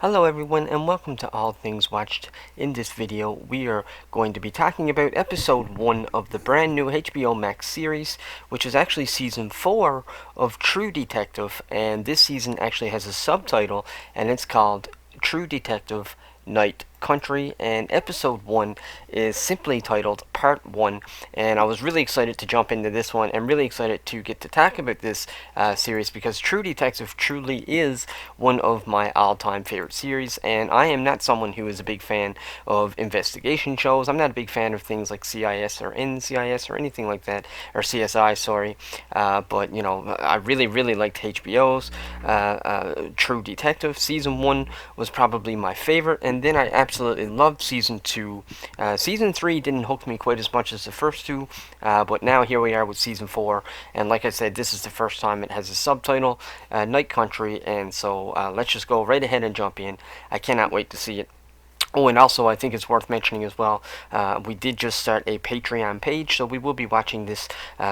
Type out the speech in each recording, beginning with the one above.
Hello everyone and welcome to All Things Watched. In this video we are going to be talking about episode 1 of the brand new HBO Max series, which is actually season 4 of True Detective, and this season actually has a subtitle and it's called True Detective Night Country, and episode 1 is simply titled Part 1. And I was really excited to jump into this one and really excited to get to talk about this series because True Detective truly is one of my all-time favorite series, and I am not someone who is a big fan of investigation shows. I'm not a big fan of things like CIS or NCIS or anything like that, or CSI, sorry. But you know, I really liked HBO's True Detective. Season 1 was probably my favorite, and then I absolutely loved season 2. Season 3 didn't hook me quite as much as the first two, but now here we are with season 4, and like I said, this is the first time it has a subtitle, Night Country, and so let's just go right ahead and jump in. I cannot wait to see it. Oh, and also, I think it's worth mentioning as well, we did just start a Patreon page, so we will be watching this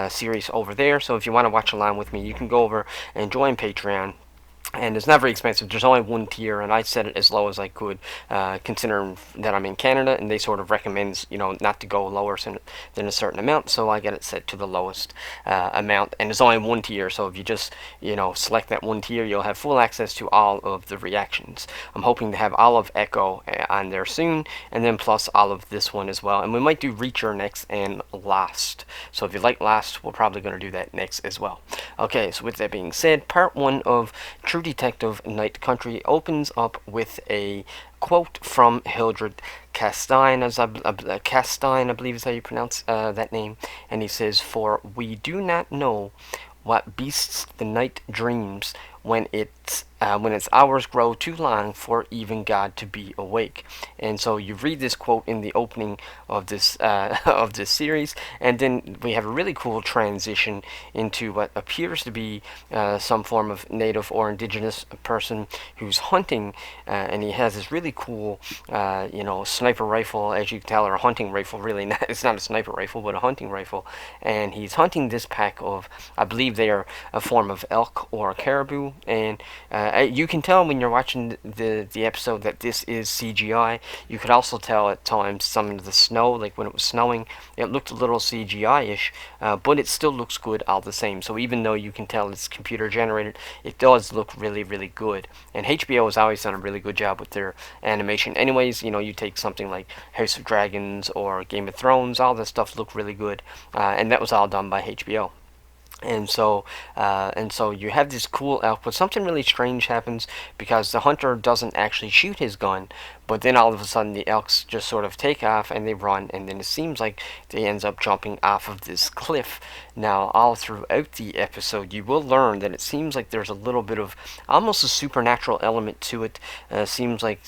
series over there. So if you want to watch along with me, you can go over and join Patreon. And it's not very expensive. There's only one tier, and I set it as low as I could, considering that I'm in Canada, and they sort of recommend, not to go lower than a certain amount. So I get it set to the lowest amount, and there's only one tier. So if you just, select that one tier, you'll have full access to all of the reactions. I'm hoping to have all of Echo on there soon, and then plus all of this one as well. And we might do Reacher next and Lost. So if you like Lost, we're probably going to do that next as well. Okay, so with that being said, part 1 of True Detective Night Country opens up with a quote from Hildred Castine, Castine, I believe is how you pronounce that name, and he says, "For we do not know what beasts the night dreams when its hours grow too long for even God to be awake." And so you read this quote in the opening of this of this series, and then we have a really cool transition into what appears to be some form of native or indigenous person who's hunting, and he has this really cool, sniper rifle, as you can tell, or a hunting rifle. Really, it's not a sniper rifle, but a hunting rifle, and he's hunting this pack of, I believe they are a form of elk or caribou, and you can tell when you're watching the episode that this is CGI. You could also tell at times some of the snow, like when it was snowing, it looked a little CGI-ish, but it still looks good all the same. So even though you can tell it's computer generated, it does look really good. And HBO has always done a really good job with their animation. Anyways, you take something like House of Dragons or Game of Thrones, all this stuff looked really good, and that was all done by HBO. And so you have this cool elk, but something really strange happens because the hunter doesn't actually shoot his gun, but then all of a sudden the elks just sort of take off and they run, and then it seems like they ends up jumping off of this cliff. Now, all throughout the episode, you will learn that it seems like there's a little bit of almost a supernatural element to it. Seems like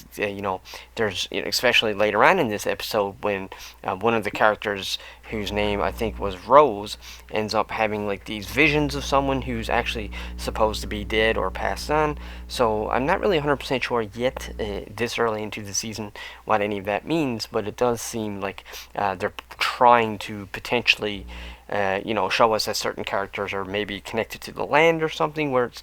there's, especially later on in this episode when one of the characters, whose name I think was Rose, ends up having like these visions of someone who's actually supposed to be dead or passed on. So I'm not really 100% sure yet, this early into the season, what any of that means, but it does seem like they're trying to potentially show us that certain characters are maybe connected to the land or something, where it's,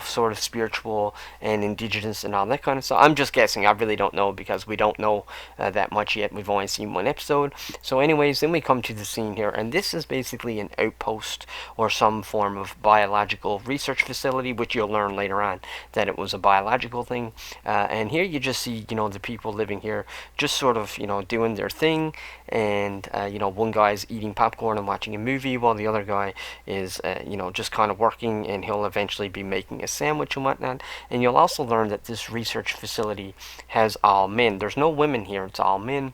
sort of spiritual and indigenous and all that kind of stuff. I'm just guessing. I really don't know because we don't know that much yet. We've only seen one episode. So anyways, then we come to the scene here, and this is basically an outpost or some form of biological research facility, which you'll learn later on that it was a biological thing. And here you just see, the people living here just sort of, doing their thing, and one guy's eating popcorn and watching a movie while the other guy is just kind of working, and he'll eventually be making a sandwich and whatnot. And you'll also learn that this research facility has all men. There's no women here, it's all men.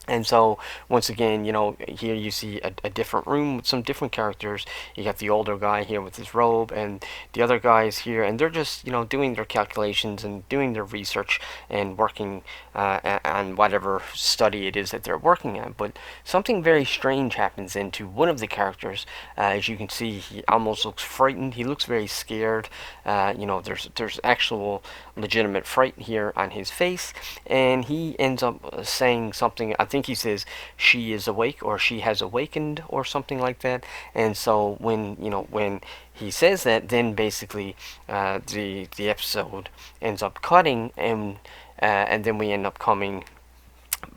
And so, once again, here you see a different room with some different characters. You got the older guy here with his robe, and the other guys here, and they're just, doing their calculations and doing their research and working on whatever study it is that they're working on. But something very strange happens into one of the characters. As you can see, he almost looks frightened. He looks very scared. There's actual legitimate fright here on his face, and he ends up saying something. I think think he says she is awake or she has awakened or something like that. And so when he says that, then basically the episode ends up cutting, and then we end up coming,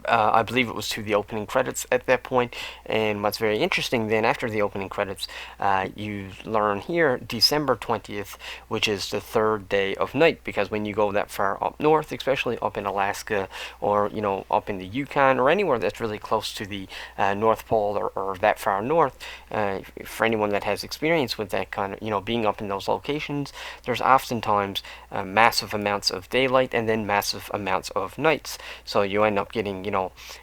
I believe it was to the opening credits at that point. And what's very interesting then, after the opening credits, you learn here December 20th, which is the third day of night, because when you go that far up north, especially up in Alaska, or up in the Yukon, or anywhere that's really close to the North Pole, or that far north, for anyone that has experience with that kind of, being up in those locations, there's oftentimes massive amounts of daylight and then massive amounts of nights. So you end up getting,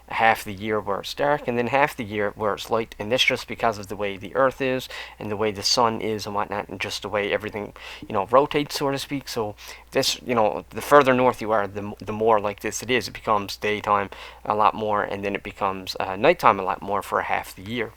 half the year where it's dark and then half the year where it's light. And that's just because of the way the earth is and the way the sun is and whatnot, and just the way everything, rotates, so to speak. So this, the further north you are, the more like this it is. It becomes daytime a lot more, and then it becomes nighttime a lot more for half the year.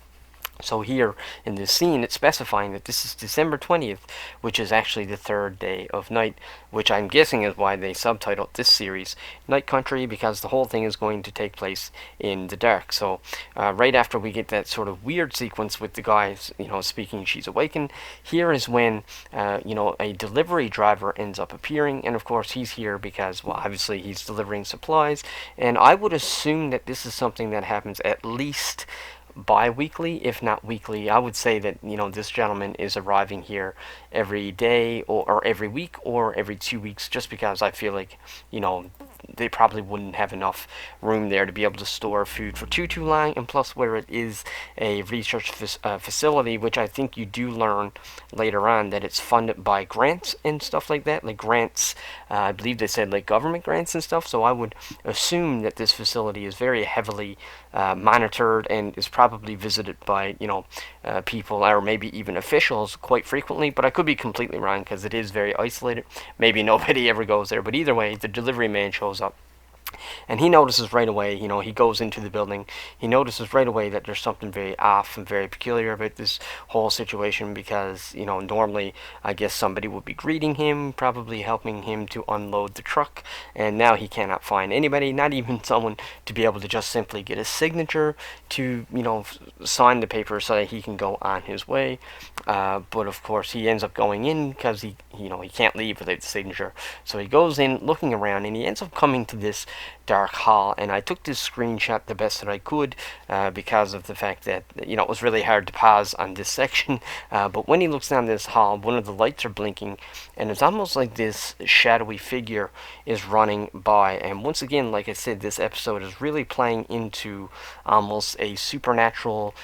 So here in this scene, it's specifying that this is December 20th, which is actually the third day of night, which I'm guessing is why they subtitled this series Night Country, because the whole thing is going to take place in the dark. So right after we get that sort of weird sequence with the guy, speaking, she's awakened, here is when, a delivery driver ends up appearing. And of course, he's here because, well, obviously he's delivering supplies. And I would assume that this is something that happens at least bi-weekly, if not weekly. I would say that this gentleman is arriving here every day, or every week, or every 2 weeks, just because I feel like they probably wouldn't have enough room there to be able to store food for too long. And plus, where it is a research facility, which I think you do learn later on that it's funded by grants and stuff like that, like grants, I believe they said like government grants and stuff. So I would assume that this facility is very heavily monitored and is probably visited by people, or maybe even officials, quite frequently. But I could be completely wrong, because it is very isolated. Maybe nobody ever goes there, but either way, the delivery man shows up. And he notices right away, he goes into the building, he notices right away that there's something very off and very peculiar about this whole situation, because, normally, I guess somebody would be greeting him, probably helping him to unload the truck, and now he cannot find anybody, not even someone to be able to just simply get a signature to, sign the paper so that he can go on his way. But of course, he ends up going in because he can't leave without the signature. So he goes in, looking around, and he ends up coming to this dark hall. And I took this screenshot the best that I could, because of the fact that it was really hard to pause on this section. But when he looks down this hall, one of the lights are blinking, and it's almost like this shadowy figure is running by. And once again, like I said, this episode is really playing into almost a supernatural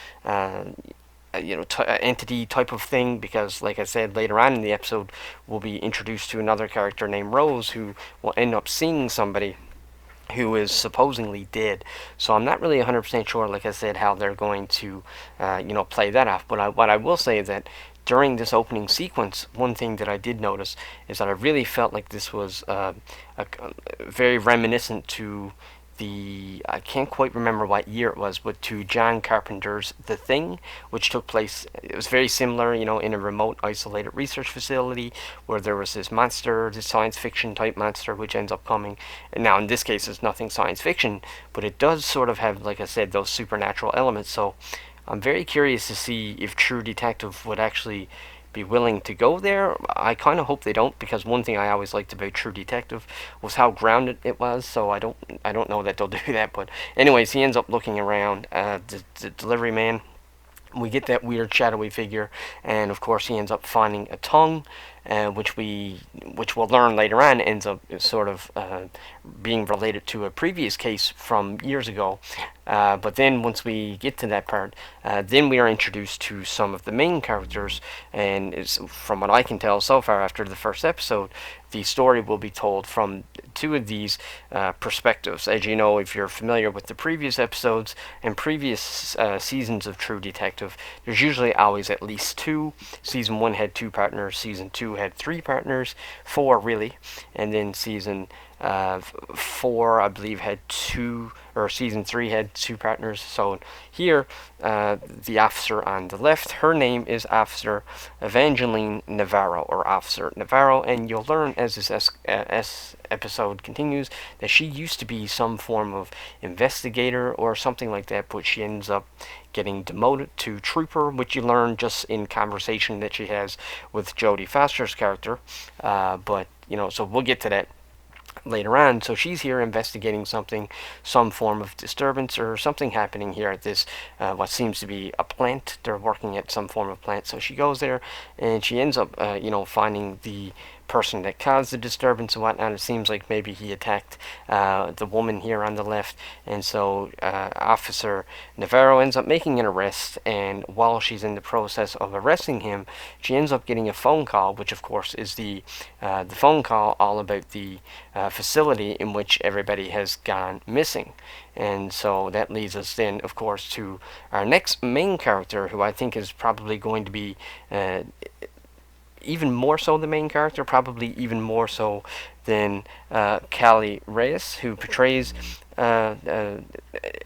entity type of thing, because like I said, later on in the episode we'll be introduced to another character named Rose, who will end up seeing somebody who is supposedly dead. So I'm not really 100% sure, like I said, how they're going to play that off. But what I will say is that during this opening sequence, one thing that I did notice is that I really felt like this was very reminiscent to I can't quite remember what year it was, but to John Carpenter's The Thing, which took place, it was very similar, in a remote, isolated research facility, where there was this monster, this science fiction type monster, which ends up coming. And now in this case, it's nothing science fiction, but it does sort of have, like I said, those supernatural elements. So I'm very curious to see if True Detective would actually be willing to go there. I kind of hope they don't, because one thing I always liked about True Detective was how grounded it was. So I don't know that they'll do that. But anyways, he ends up looking around. The delivery man, we get that weird shadowy figure, and of course he ends up finding a tongue, which we'll learn later on ends up sort of being related to a previous case from years ago. But then once we get to that part, then we are introduced to some of the main characters, and from what I can tell so far after the first episode, the story will be told from two of these perspectives. As you know, if you're familiar with the previous episodes and previous seasons of True Detective, there's usually always at least two. Season 1 had 2 partners, Season 2 had 3 partners, 4 really, and then Season 4, I believe, had 2, or season 3 had 2 partners. So here, the officer on the left, her name is Officer Evangeline Navarro, or Officer Navarro, and you'll learn as this episode continues that she used to be some form of investigator or something like that, but she ends up getting demoted to trooper, which you learn just in conversation that she has with Jodie Foster's character. But so we'll get to that later on. So she's here investigating something, some form of disturbance or something happening here at this, what seems to be a plant. They're working at some form of plant. So she goes there and she ends up, finding the person that caused the disturbance and whatnot. It seems like maybe he attacked the woman here on the left, and so Officer Navarro ends up making an arrest, and while she's in the process of arresting him, she ends up getting a phone call, which of course is the phone call all about the facility in which everybody has gone missing. And so that leads us then, of course, to our next main character, who I think is probably going to be even more so the main character, probably even more so than Callie Reyes, who portrays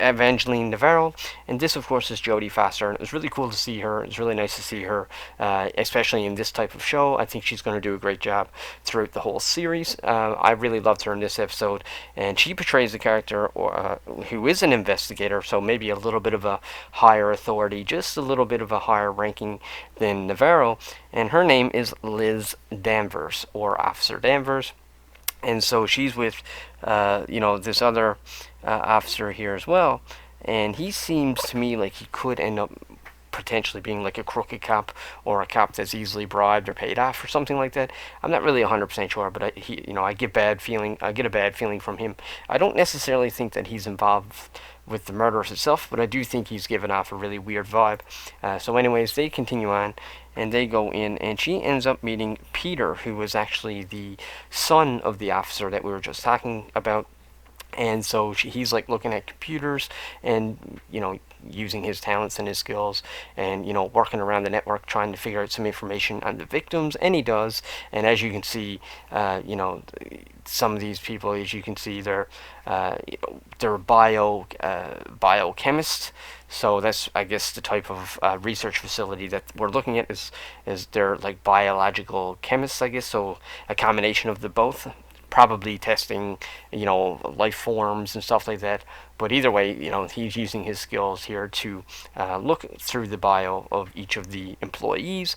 Evangeline Navarro. And this, of course, is Jodie Foster. And it was really cool to see her. It's really nice to see her, especially in this type of show. I think she's going to do a great job throughout the whole series. I really loved her in this episode. And she portrays a character who is an investigator, so maybe a little bit of a higher authority, just a little bit of a higher ranking than Navarro. And her name is Liz Danvers, or Officer Danvers. And so she's with, this other officer here as well. And he seems to me like he could end up potentially being like a crooked cop, or a cop that's easily bribed or paid off or something like that. I'm not really 100% sure, but I get a bad feeling from him. I don't necessarily think that he's involved with the murders itself, but I do think he's given off a really weird vibe. So anyways, they continue on, and they go in, and she ends up meeting Peter, who was actually the son of the officer that we were just talking about. And so he's like looking at computers and, using his talents and his skills and, working around the network trying to figure out some information on the victims. And he does. And as you can see, some of these people, as you can see, they're biochemists. So that's, I guess, the type of research facility that we're looking at is they're like biological chemists, I guess. So a combination of the both. Probably testing, life forms and stuff like that. But either way, he's using his skills here to look through the bio of each of the employees.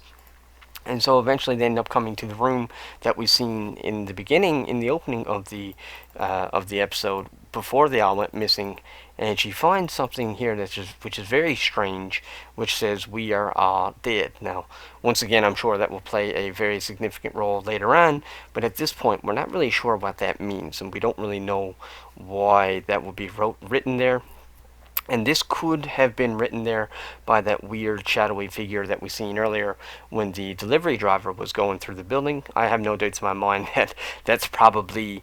And so eventually they end up coming to the room that we've seen in the beginning, in the opening of the episode, before they all went missing. And she finds something here which is very strange, which says, "We are all dead." Now, once again, I'm sure that will play a very significant role later on, but at this point, we're not really sure what that means, and we don't really know why that would be written there. And this could have been written there by that weird shadowy figure that we seen earlier when the delivery driver was going through the building. I have no doubts in my mind that that's probably,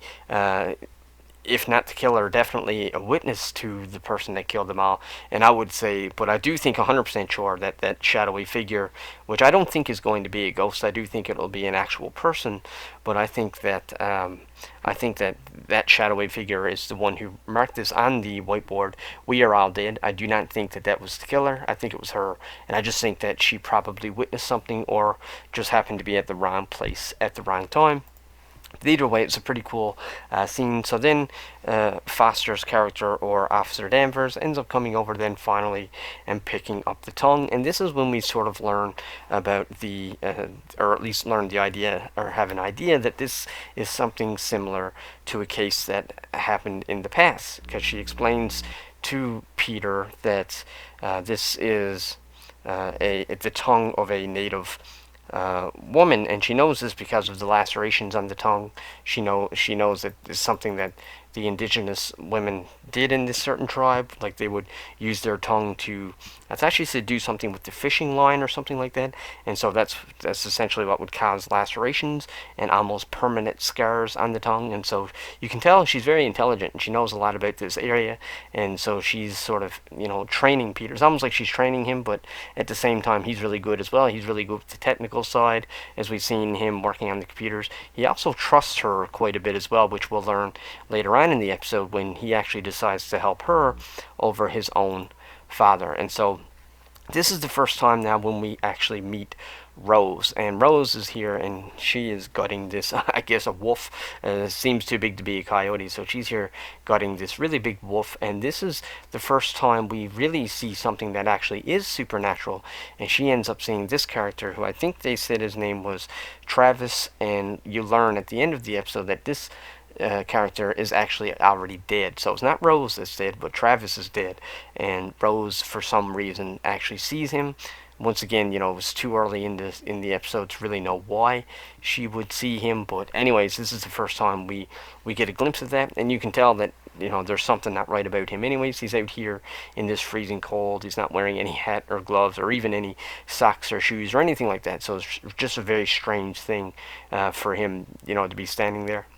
if not the killer, definitely a witness to the person that killed them all. And I would say, but I do think 100% sure that that shadowy figure, which I don't think is going to be a ghost, I do think it'll be an actual person, but I think that that shadowy figure is the one who marked this on the whiteboard. "We are all dead." I do not think that was the killer. I think it was her, and I just think that she probably witnessed something or just happened to be at the wrong place at the wrong time. But either way, it's a pretty cool scene. So then Foster's character, or Officer Danvers, ends up coming over then finally and picking up the tongue. And this is when we sort of learn about or at least learn the idea, or have an idea that this is something similar to a case that happened in the past. Because she explains to Peter that this is the tongue of a native woman, and she knows this because of the lacerations on the tongue. She knows that it's something that the indigenous women did in this certain tribe. Like they would use their tongue to, that's actually to do something with the fishing line or something like that. And so that's essentially what would cause lacerations and almost permanent scars on the tongue. And so you can tell she's very intelligent and she knows a lot about this area. And so she's sort of, training Peter. It's almost like she's training him, but at the same time, he's really good as well. He's really good with the technical side, as we've seen him working on the computers. He also trusts her quite a bit as well, which we'll learn later on in the episode when he actually decides to help her over his own father. And so this is the first time now when we actually meet Rose, and Rose is here and she is gutting this, I guess, a wolf. Seems too big to be a coyote, so she's here gutting this really big wolf. And this is the first time we really see something that actually is supernatural, and she ends up seeing this character, who I think they said his name was Travis. And you learn at the end of the episode that this character is actually already dead. So it's not Rose that's dead, but Travis is dead. And Rose, for some reason, actually sees him. Once again, it was too early in the episode to really know why she would see him. But anyways, this is the first time we get a glimpse of that, and you can tell that there's something not right about him. Anyways, he's out here in this freezing cold. He's not wearing any hat or gloves or even any socks or shoes or anything like that. So it's just a very strange thing for him, to be standing there.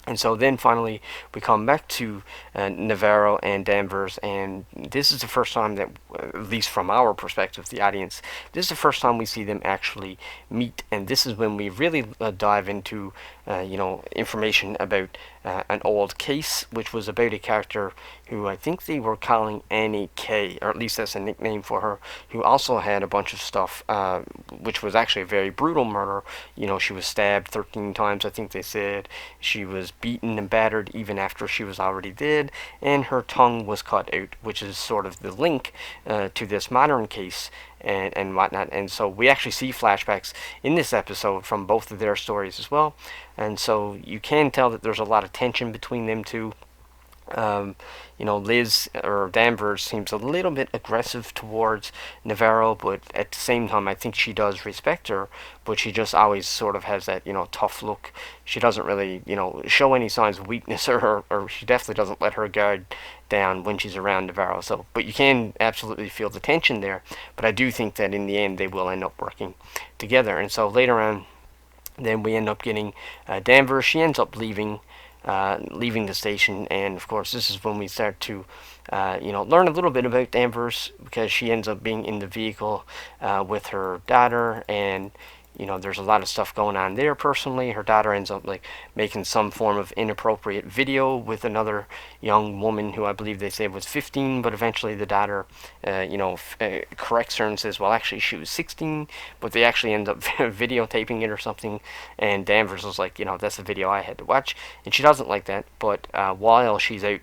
And so then finally we come back to Navarro and Danvers, and this is the first time that, at least from our perspective, the audience, this is the first time we see them actually meet. And this is when we really dive into information about an old case, which was about a character who I think they were calling Annie K, or at least that's a nickname for her, who also had a bunch of stuff, which was actually a very brutal murder. She was stabbed 13 times, I think they said. She was beaten and battered even after she was already dead, and her tongue was cut out, which is sort of the link to this modern case and whatnot. And so we actually see flashbacks in this episode from both of their stories as well. And so you can tell that there's a lot of tension between them two. Liz, or Danvers, seems a little bit aggressive towards Navarro, but at the same time, I think she does respect her, but she just always sort of has that, tough look. She doesn't really, show any signs of weakness, or she definitely doesn't let her guard down when she's around Navarro. So, but you can absolutely feel the tension there, but I do think that in the end, they will end up working together. And so later on, then we end up getting Danvers. She ends up leaving the station, and of course this is when we start to learn a little bit about Danvers, because she ends up being in the vehicle with her daughter, and there's a lot of stuff going on there personally. Her daughter ends up making some form of inappropriate video with another young woman who I believe they say was 15, but eventually the daughter corrects her and says, well, actually she was 16, but they actually end up videotaping it or something. And Danvers was like, that's the video I had to watch, and she doesn't like that. But while she's out,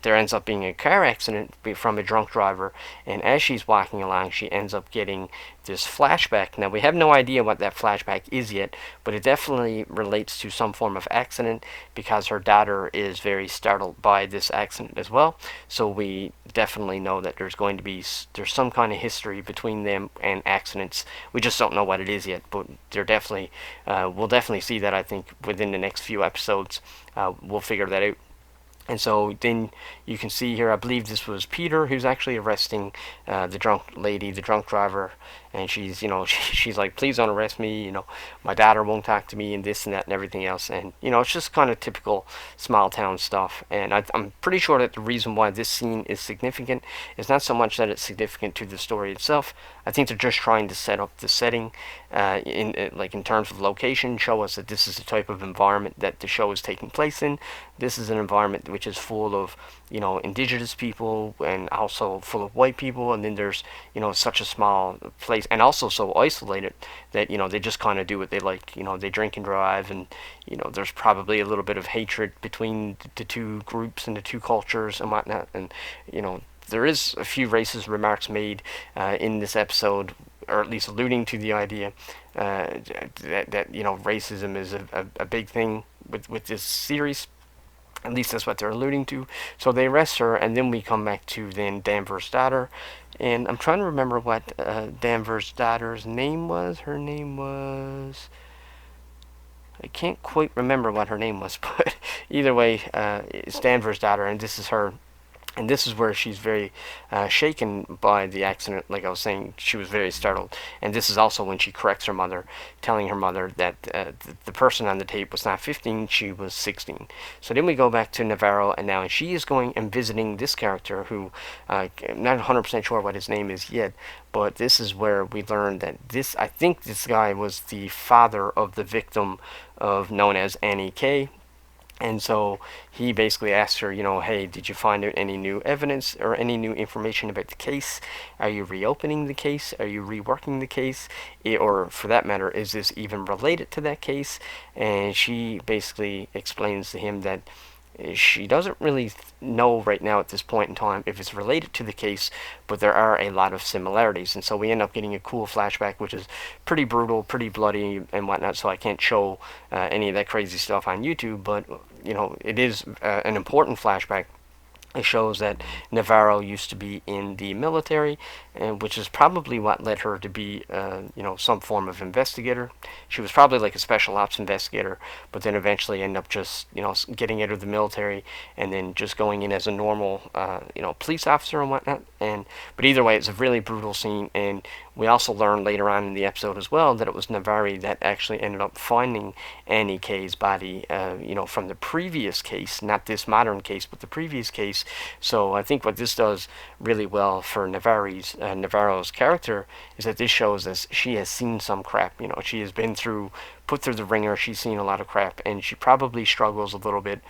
there ends up being a car accident from a drunk driver, and as she's walking along, she ends up getting this flashback. Now, we have no idea what that flashback is yet, but it definitely relates to some form of accident, because her daughter is very startled by this accident as well. So we definitely know that there's some kind of history between them and accidents. We just don't know what it is yet, but we'll definitely see that, I think, within the next few episodes. We'll figure that out. And so then you can see here, I believe this was Peter who's actually arresting the drunk lady, the drunk driver, and she's, she's like, please don't arrest me, my daughter won't talk to me, and this and that and everything else. And, it's just kind of typical small town stuff. And I'm pretty sure that the reason why this scene is significant is not so much that it's significant to the story itself. I think they're just trying to set up the setting in terms of location, show us that this is the type of environment that the show is taking place in. This is an environment which is full of, indigenous people, and also full of white people, and then there's, such a small place, and also so isolated that, they just kind of do what they like. They drink and drive, and, there's probably a little bit of hatred between the two groups and the two cultures and whatnot. And, there is a few racist remarks made in this episode, or at least alluding to the idea that racism is a big thing with this series. At least that's what they're alluding to. So they arrest her, and then we come back to then Danvers' daughter. And I'm trying to remember what Danvers' daughter's name was. Her name was... I can't quite remember what her name was, but either way, it's Danvers' daughter, and this is her. And this is where she's very shaken by the accident. Like I was saying, she was very startled. And this is also when she corrects her mother, telling her mother that the person on the tape was not 15, she was 16. So then we go back to Navarro, and now she is going and visiting this character who, I'm not 100% sure what his name is yet, but this is where we learn that I think this guy was the father of the victim of known as Annie K. And so he basically asked her, hey, did you find out any new evidence or any new information about the case? Are you reopening the case? Are you reworking the case? Or for that matter, is this even related to that case? And she basically explains to him that she doesn't really know right now at this point in time if it's related to the case, but there are a lot of similarities. And so we end up getting a cool flashback, which is pretty brutal, pretty bloody, and whatnot. So I can't show any of that crazy stuff on YouTube, but it is an important flashback. It shows that Navarro used to be in the military, and which is probably what led her to be, some form of investigator. She was probably like a special ops investigator, but then eventually ended up just, getting out of the military and then just going in as a normal, police officer and whatnot. But either way, it's a really brutal scene, and we also learn later on in the episode as well that it was Navarro that actually ended up finding Annie K's body, from the previous case, not this modern case, but the previous case. So I think what this does really well for Navarro's character is that this shows us she has seen some crap. She has been put through the ringer. She's seen a lot of crap, and she probably struggles a little bit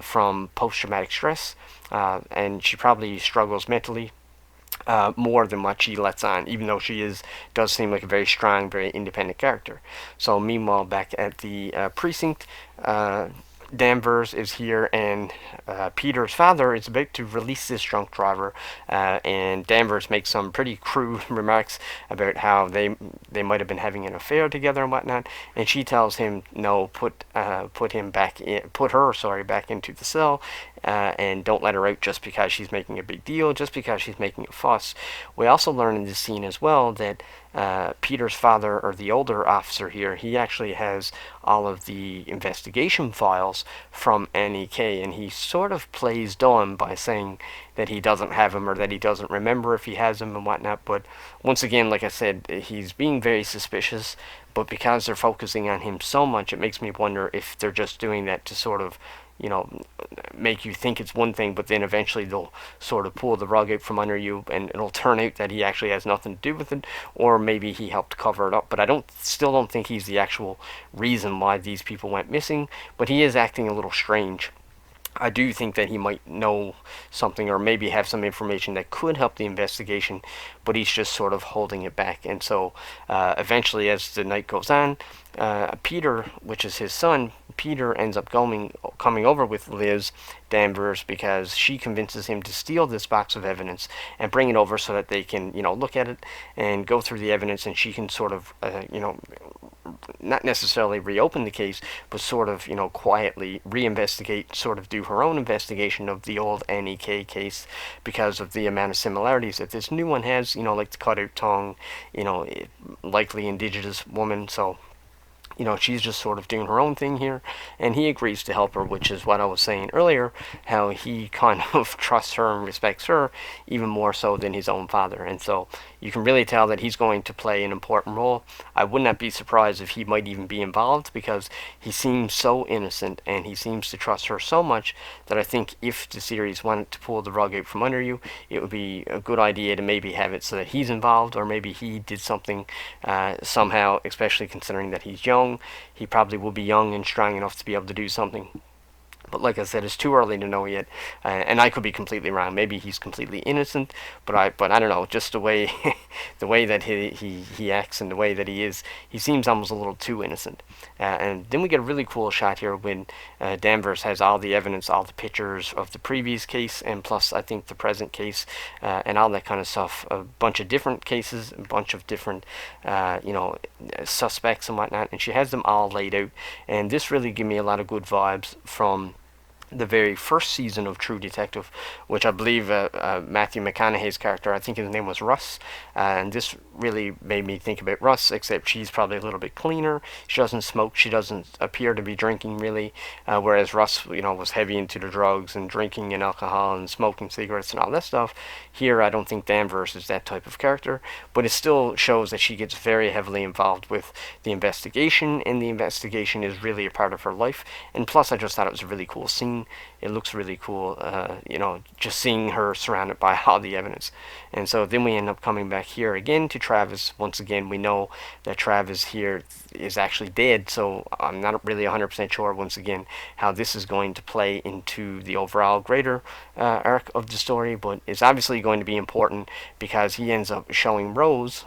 from post-traumatic stress, and she probably struggles mentally more than what she lets on, even though does seem like a very strong, very independent character. So meanwhile, back at the precinct, Danvers is here, and Peter's father is about to release this drunk driver, and Danvers makes some pretty crude remarks about how they might have been having an affair together and whatnot, and she tells him no, put her back into the cell, and don't let her out just because she's making a big deal, just because she's making a fuss. We also learn in this scene as well that Peter's father, or the older officer here, he actually has all of the investigation files from Annie K, and he sort of plays dumb by saying that he doesn't have them or that he doesn't remember if he has them and whatnot. But once again, like I said, he's being very suspicious, but because they're focusing on him so much, it makes me wonder if they're just doing that to sort of make you think it's one thing, but then eventually they'll sort of pull the rug out from under you, and it'll turn out that he actually has nothing to do with it, or maybe he helped cover it up. But I still don't think he's the actual reason why these people went missing, but he is acting a little strange. I do think that he might know something, or maybe have some information that could help the investigation, but he's just sort of holding it back. And so eventually, as the night goes on, Peter, which is his son, Peter ends up coming over with Liz Danvers because she convinces him to steal this box of evidence and bring it over so that they can, look at it and go through the evidence, and she can sort of, not necessarily reopen the case, but sort of, quietly reinvestigate, sort of do her own investigation of the old Annie K case because of the amount of similarities that this new one has, like the cutout tongue, likely indigenous woman. So she's just sort of doing her own thing here, and he agrees to help her, which is what I was saying earlier, how he kind of trusts her and respects her even more so than his own father. And so you can really tell that he's going to play an important role. I would not be surprised if he might even be involved, because he seems so innocent and he seems to trust her so much that I think if the series wanted to pull the rug out from under you, it would be a good idea to maybe have it so that he's involved, or maybe he did something somehow, especially considering that he's young. He probably will be young and strong enough to be able to do something. But like I said, it's too early to know yet, and I could be completely wrong. Maybe he's completely innocent, but I don't know. Just the way that he acts and the way that he is, he seems almost a little too innocent. And then we get a really cool shot here when Danvers has all the evidence, all the pictures of the previous case, and plus I think the present case, and all that kind of stuff. A bunch of different cases, a bunch of different suspects and whatnot, and she has them all laid out. And this really gave me a lot of good vibes from the very first season of True Detective, which I believe Matthew McConaughey's character, I think his name was Russ, and this really made me think about Russ, except she's probably a little bit cleaner. She doesn't smoke. She doesn't appear to be drinking really, whereas Russ, was heavy into the drugs and drinking and alcohol and smoking cigarettes and all that stuff. Here, I don't think Danvers is that type of character, but it still shows that she gets very heavily involved with the investigation, and the investigation is really a part of her life. And plus, I just thought it was a really cool scene. It looks really cool, just seeing her surrounded by all the evidence. And so then we end up coming back here again to Travis. Once again, we know that Travis here is actually dead, so I'm not really 100% sure, once again, how this is going to play into the overall greater arc of the story, but it's obviously going to be important because he ends up showing Rose,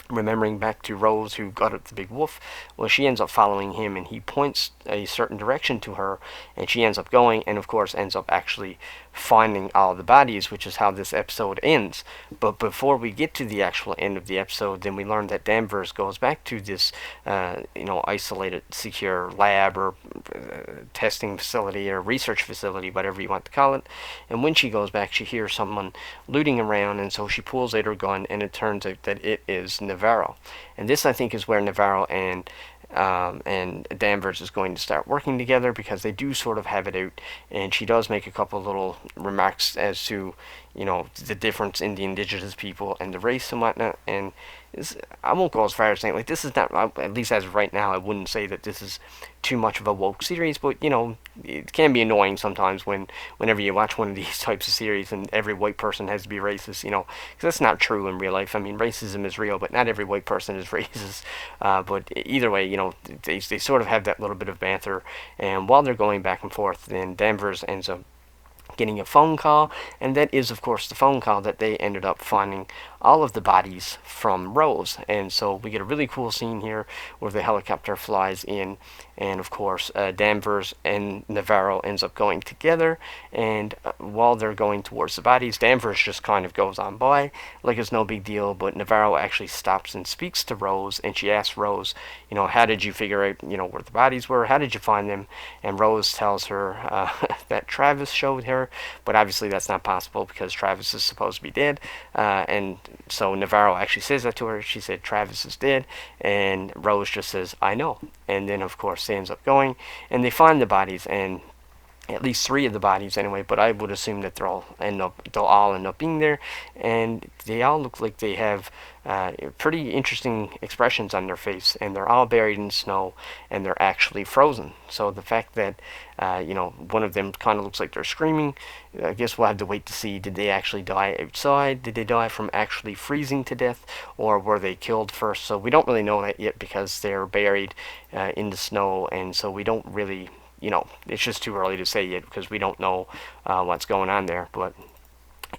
remembering back to Rose who got at the big wolf. Well, she ends up following him, and he points a certain direction to her, and she ends up going, and of course ends up actually finding all the bodies, which is how this episode ends. But before we get to the actual end of the episode, then we learn that Danvers goes back to this isolated secure lab or testing facility or research facility, whatever you want to call it. And when she goes back, she hears someone looting around, and so she pulls out her gun, and it turns out that it is Navarro. And this, I think, is where Navarro and Danvers is going to start working together, because they do sort of have it out, and she does make a couple little remarks as to the difference in the indigenous people and the race and whatnot. And I won't go as far as saying, like, this is not, at least as of right now, I wouldn't say that this is too much of a woke series, but it can be annoying sometimes whenever you watch one of these types of series and every white person has to be racist, because that's not true in real life. I mean, racism is real, but not every white person is racist. But either way, they sort of have that little bit of banter, and while they're going back and forth, then Danvers ends up getting a phone call, and that is, of course, the phone call that they ended up finding all of the bodies from Rose. And so we get a really cool scene here where the helicopter flies in, and of course Danvers and Navarro ends up going together, and while they're going towards the bodies, Danvers just kind of goes on by like it's no big deal, but Navarro actually stops and speaks to Rose, and she asks Rose, how did you figure out where the bodies were, how did you find them? And Rose tells her that Travis showed her, but obviously that's not possible because Travis is supposed to be dead. And so Navarro actually says that to her. She said Travis is dead, and Rose just says, I know. And then of course they ends up going, and they find the bodies, and at least 3 of the bodies anyway, but I would assume that they'll all end up being there, and they all look like they have pretty interesting expressions on their face, and they're all buried in snow, and they're actually frozen. So the fact that one of them kind of looks like they're screaming, I guess we'll have to wait to see, did they actually die outside? Did they die from actually freezing to death, or were they killed first? So we don't really know that yet because they're buried in the snow, and so we don't really, it's just too early to say yet because we don't know what's going on there. But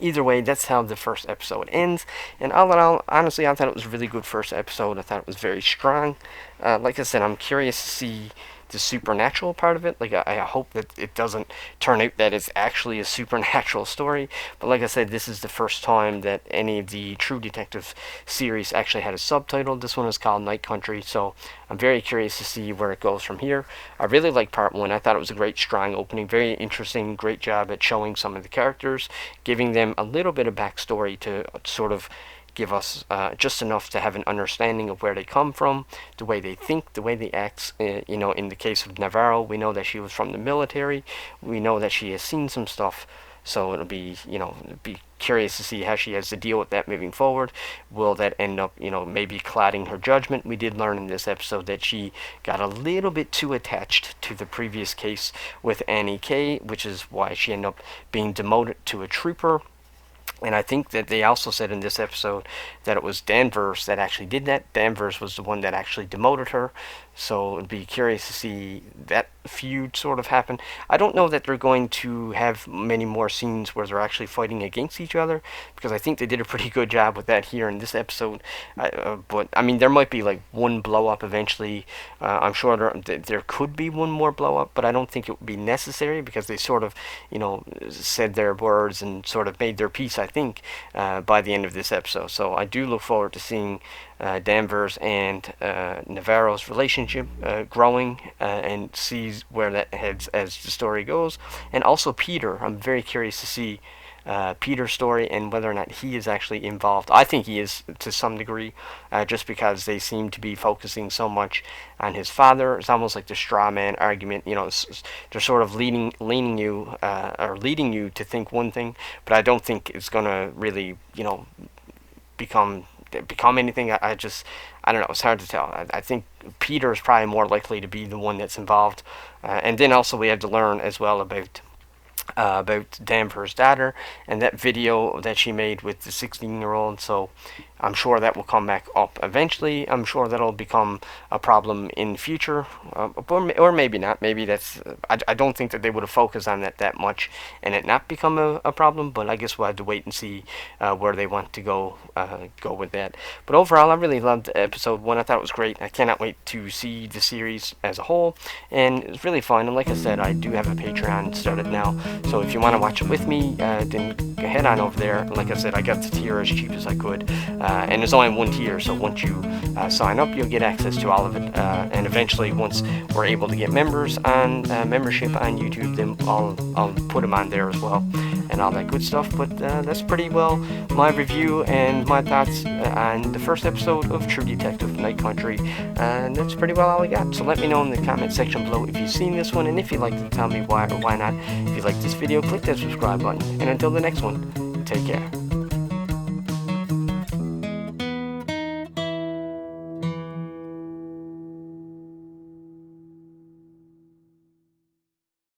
either way, that's how the first episode ends. And all in all, honestly, I thought it was a really good first episode. I thought it was very strong. Like I said, I'm curious to see the supernatural part of it. Like, I hope that it doesn't turn out that it's actually a supernatural story. But like I said, this is the first time that any of the True Detective series actually had a subtitle. This one is called Night Country, so I'm very curious to see where it goes from here. I really liked part 1. I thought it was a great, strong opening, very interesting, great job at showing some of the characters, giving them a little bit of backstory to sort of give us just enough to have an understanding of where they come from, the way they think, the way they act. In the case of Navarro, we know that she was from the military. We know that she has seen some stuff. So it'll be, be curious to see how she has to deal with that moving forward. Will that end up, maybe clouding her judgment? We did learn in this episode that she got a little bit too attached to the previous case with Annie K, which is why she ended up being demoted to a trooper. And I think that they also said in this episode that it was Danvers that actually did that. Danvers was the one that actually demoted her. So it'd be curious to see that feud sort of happen. I don't know that they're going to have many more scenes where they're actually fighting against each other, because I think they did a pretty good job with that here in this episode. But I mean, there might be like one blow up eventually. I'm sure there could be one more blow up, but I don't think it would be necessary because they sort of, said their words and sort of made their peace, I think, by the end of this episode. So I do look forward to seeing Danvers and Navarro's relationship growing, and sees where that heads as the story goes. And also Peter, I'm very curious to see Peter's story and whether or not he is actually involved. I think he is to some degree, just because they seem to be focusing so much on his father. It's almost like the straw man argument. They're sort of leaning you or leading you to think one thing, but I don't think it's gonna really become anything. I don't know. It's hard to tell. I think Peter is probably more likely to be the one that's involved, and then also we had to learn as well about Danvers' daughter and that video that she made with the 16-year-old. So I'm sure that will come back up eventually. I'm sure that'll become a problem in the future, or maybe not. Maybe that's. I don't think that they would have focused on that much and it not become a problem. But I guess we'll have to wait and see where they want to go with that. But overall, I really loved episode 1. I thought it was great. I cannot wait to see the series as a whole, and it's really fun. And like I said, I do have a Patreon started now. So if you want to watch it with me, then head on over there. Like I said, I got the tier as cheap as I could. And there's only one tier, so once you sign up, you'll get access to all of it. And eventually, once we're able to get members on membership on YouTube, then I'll put them on there as well, and all that good stuff. But that's pretty well my review and my thoughts on the first episode of True Detective Night Country, and that's pretty well all I got. So let me know in the comment section below if you've seen this one, and if you'd like to tell me why or why not. If you like this video, click that subscribe button, and until the next one, take care.